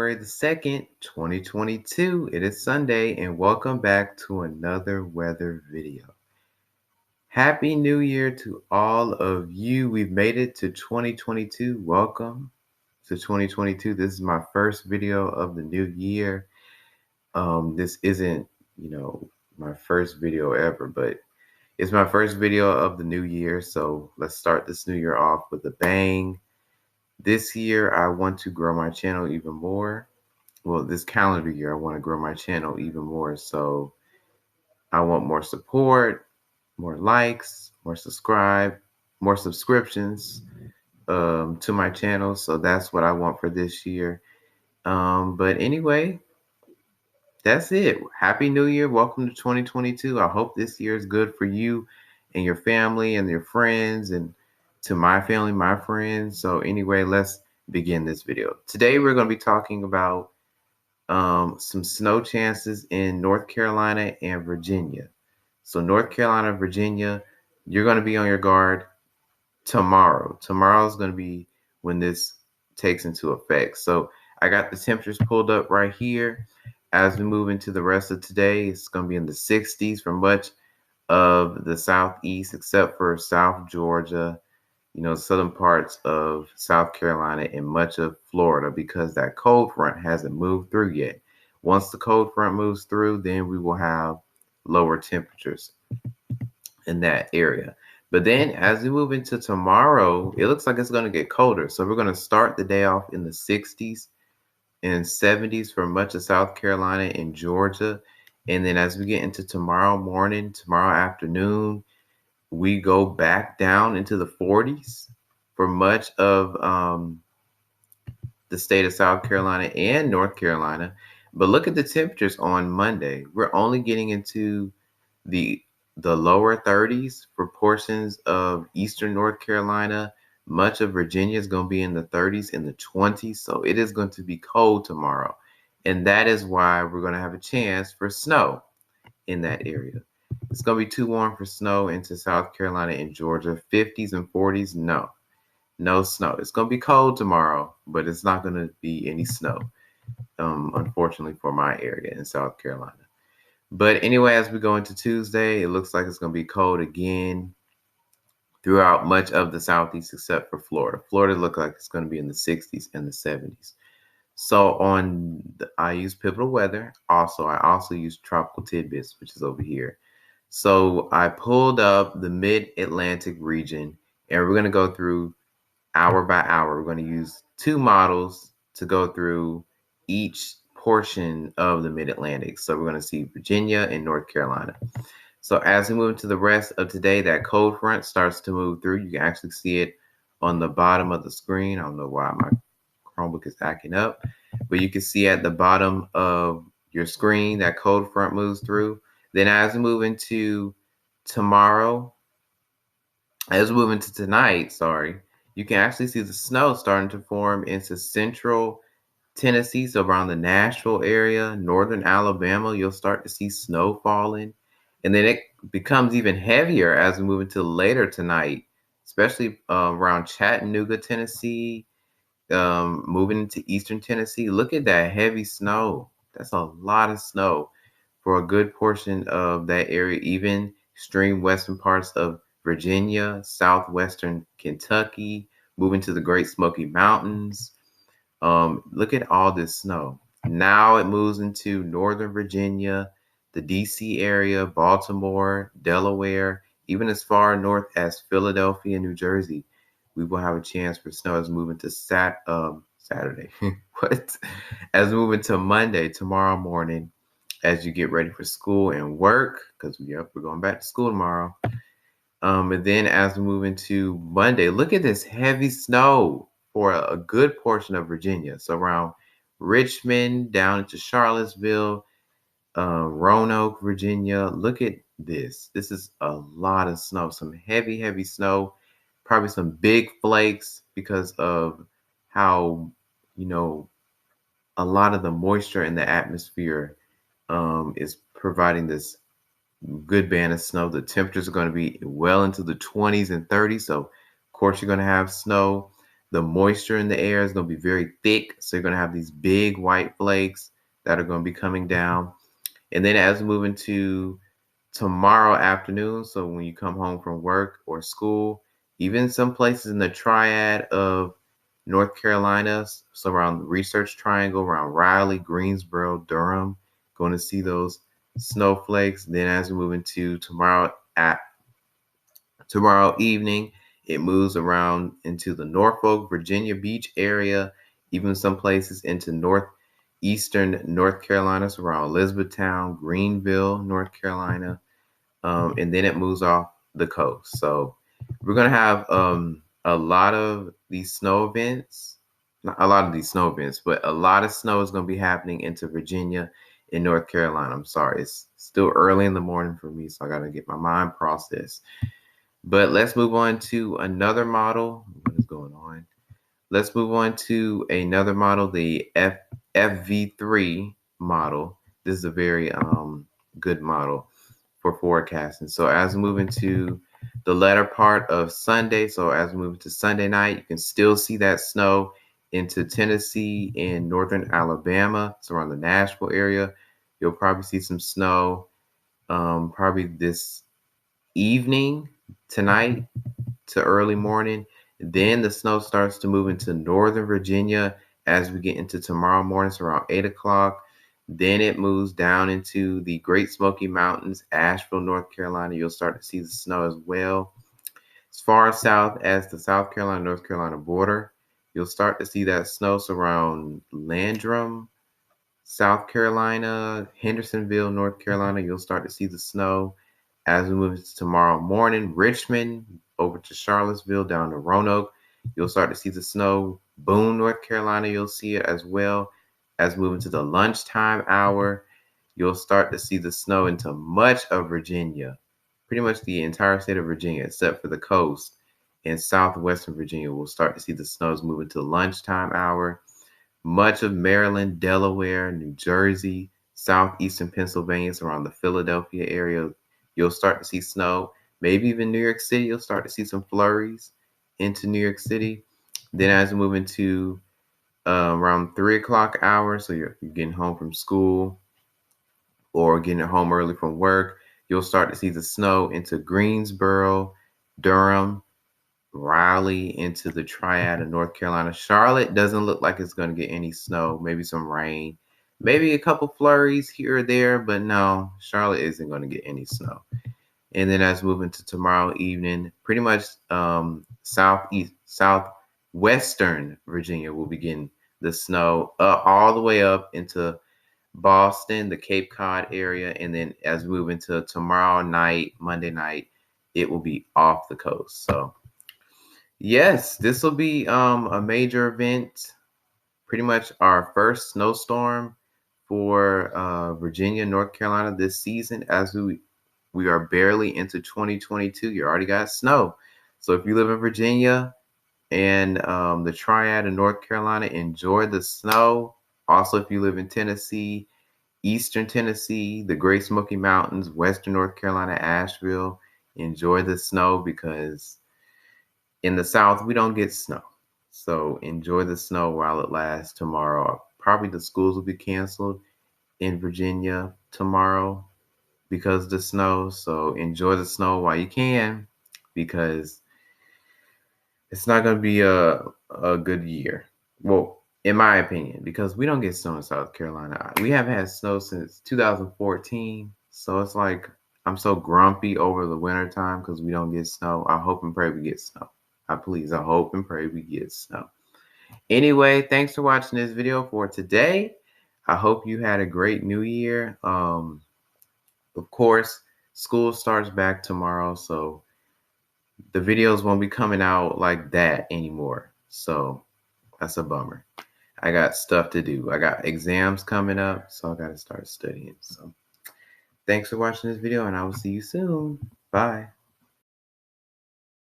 January the 2nd, 2022. It is Sunday, and welcome back to another weather video. Happy New Year to all of you. We've made it to 2022. Welcome to 2022. This is my first video of the new year. This isn't, my first video ever, but it's my first video of the new year. So let's start this new year off with a bang. This year, I want to grow my channel even more. Well, this calendar year, I want to grow my channel even more. So I want more support, more likes, more subscriptions to my channel. So that's what I want for this year. But anyway, that's it. Happy New Year. Welcome to 2022. I hope this year is good for you and your family and your friends, and to my family, my friends. So anyway, let's begin this video. Today, we're going to be talking about some snow chances in North Carolina and Virginia. So North Carolina, Virginia, you're going to be on your guard tomorrow. Tomorrow is going to be when this takes into effect. So I got the temperatures pulled up right here. As we move into the rest of today, it's going to be in the 60s for much of the southeast, except for South Georgia, southern parts of South Carolina and much of Florida, because that cold front hasn't moved through yet. Once the cold front moves through, then we will have lower temperatures in that area. But then as we move into tomorrow, it looks like it's going to get colder. So we're going to start the day off in the 60s and 70s for much of South Carolina and Georgia. And then as we get into tomorrow morning, tomorrow afternoon, we go back down into the 40s for much of the state of South Carolina and North Carolina. But look at the temperatures on Monday. We're only getting into the lower 30s for portions of eastern North Carolina. Much of Virginia is going to be in the 30s and the 20s. So it is going to be cold tomorrow. And that is why we're going to have a chance for snow in that area. It's going to be too warm for snow into South Carolina and Georgia. 50s and 40s, no snow. It's going to be cold tomorrow, but it's not going to be any snow, unfortunately, for my area in South Carolina. But anyway, as we go into Tuesday, it looks like it's going to be cold again throughout much of the southeast except for Florida. Florida looks like it's going to be in the 60s and the 70s. So I use Pivotal Weather. I also use Tropical Tidbits, which is over here. So I pulled up the Mid-Atlantic region, and we're going to go through hour by hour. We're going to use two models to go through each portion of the Mid-Atlantic. So we're going to see Virginia and North Carolina. So as we move into the rest of today, that cold front starts to move through. You can actually see it on the bottom of the screen. I don't know why my Chromebook is acting up, but you can see at the bottom of your screen that cold front moves through. Then as we move into tonight, you can actually see the snow starting to form into central Tennessee. So around the Nashville area, northern Alabama, you'll start to see snow falling. And then it becomes even heavier as we move into later tonight, especially around Chattanooga, Tennessee, moving into eastern Tennessee. Look at that heavy snow. That's a lot of snow for a good portion of that area, even extreme western parts of Virginia, southwestern Kentucky, moving to the Great Smoky Mountains. Look at all this snow. Now it moves into northern Virginia, the DC area, Baltimore, Delaware, even as far north as Philadelphia, New Jersey. We will have a chance for snow as we move into Saturday. As we move into Monday, tomorrow morning, as you get ready for school and work, because we're going back to school tomorrow. And then as we move into Monday, look at this heavy snow for a good portion of Virginia. So around Richmond, down into Charlottesville, Roanoke, Virginia. Look at this. This is a lot of snow, some heavy, heavy snow, probably some big flakes because of how, a lot of the moisture in the atmosphere is providing this good band of snow. The temperatures are going to be well into the 20s and 30s. So, of course, you're going to have snow. The moisture in the air is going to be very thick. So you're going to have these big white flakes that are going to be coming down. And then as we move into tomorrow afternoon, so when you come home from work or school, even some places in the triad of North Carolina, so around the Research Triangle, around Raleigh, Greensboro, Durham, going to see those snowflakes. Then as we move into tomorrow evening, it moves around into the Norfolk, Virginia Beach area, even some places into northeastern North Carolina, so around Elizabethtown, Greenville, North Carolina, and then it moves off the coast. So we're gonna have a lot of these snow events, not a lot of these snow events, but a lot of snow is gonna be happening into Virginia and North Carolina. I'm sorry, it's still early in the morning for me, so I gotta get my mind processed. But let's move on to another model. What is going on? Let's move on to another model, the FV3 model. This is a very good model for forecasting. So as we move into the latter part of Sunday, so as we move to Sunday night, you can still see that snow into Tennessee and northern Alabama. So around the Nashville area, you'll probably see some snow probably this evening, tonight to early morning. Then the snow starts to move into northern Virginia as we get into tomorrow morning, so around 8 o'clock. Then it moves down into the Great Smoky Mountains, Asheville, North Carolina. You'll start to see the snow as well. As far south as the South Carolina, North Carolina border, you'll start to see that snow around Landrum, South Carolina, Hendersonville, North Carolina. You'll start to see the snow as we move into tomorrow morning. Richmond over to Charlottesville, down to Roanoke. You'll start to see the snow. Boone, North Carolina, you'll see it as well. As we move into the lunchtime hour, you'll start to see the snow into much of Virginia, pretty much the entire state of Virginia, except for the coast. In southwestern Virginia, we'll start to see the snows moving to lunchtime hour. Much of Maryland, Delaware, New Jersey, southeastern Pennsylvania, so around the Philadelphia area, you'll start to see snow. Maybe even New York City, you'll start to see some flurries into New York City. Then as we move into around 3 o'clock hour, so you're getting home from school or getting home early from work, you'll start to see the snow into Greensboro, Durham, Raleigh, into the triad of North Carolina. Charlotte doesn't look like it's going to get any snow, maybe some rain, maybe a couple flurries here or there, but no, Charlotte isn't going to get any snow. And then as we move into tomorrow evening, pretty much southwestern Virginia will begin the snow all the way up into Boston, the Cape Cod area. And then as we move into tomorrow night, Monday night, it will be off the coast. So yes, this will be a major event, pretty much our first snowstorm for Virginia, North Carolina this season. As we are barely into 2022, you already got snow. So if you live in Virginia and the triad in North Carolina, enjoy the snow. Also, if you live in Tennessee, Eastern Tennessee, the Great Smoky Mountains, Western North Carolina, Asheville, enjoy the snow because in the South, we don't get snow. So enjoy the snow while it lasts tomorrow. Probably the schools will be canceled in Virginia tomorrow because of the snow. So enjoy the snow while you can because it's not going to be a good year. Well, in my opinion, because we don't get snow in South Carolina. We haven't had snow since 2014. So it's like I'm so grumpy over the winter time because we don't get snow. I hope and pray we get snow. I hope and pray we get snow. Anyway, thanks for watching this video for today. I hope you had a great new year. Of course, school starts back tomorrow, so the videos won't be coming out like that anymore. So that's a bummer. I got stuff to do. I got exams coming up, so I got to start studying. So thanks for watching this video, and I will see you soon. Bye.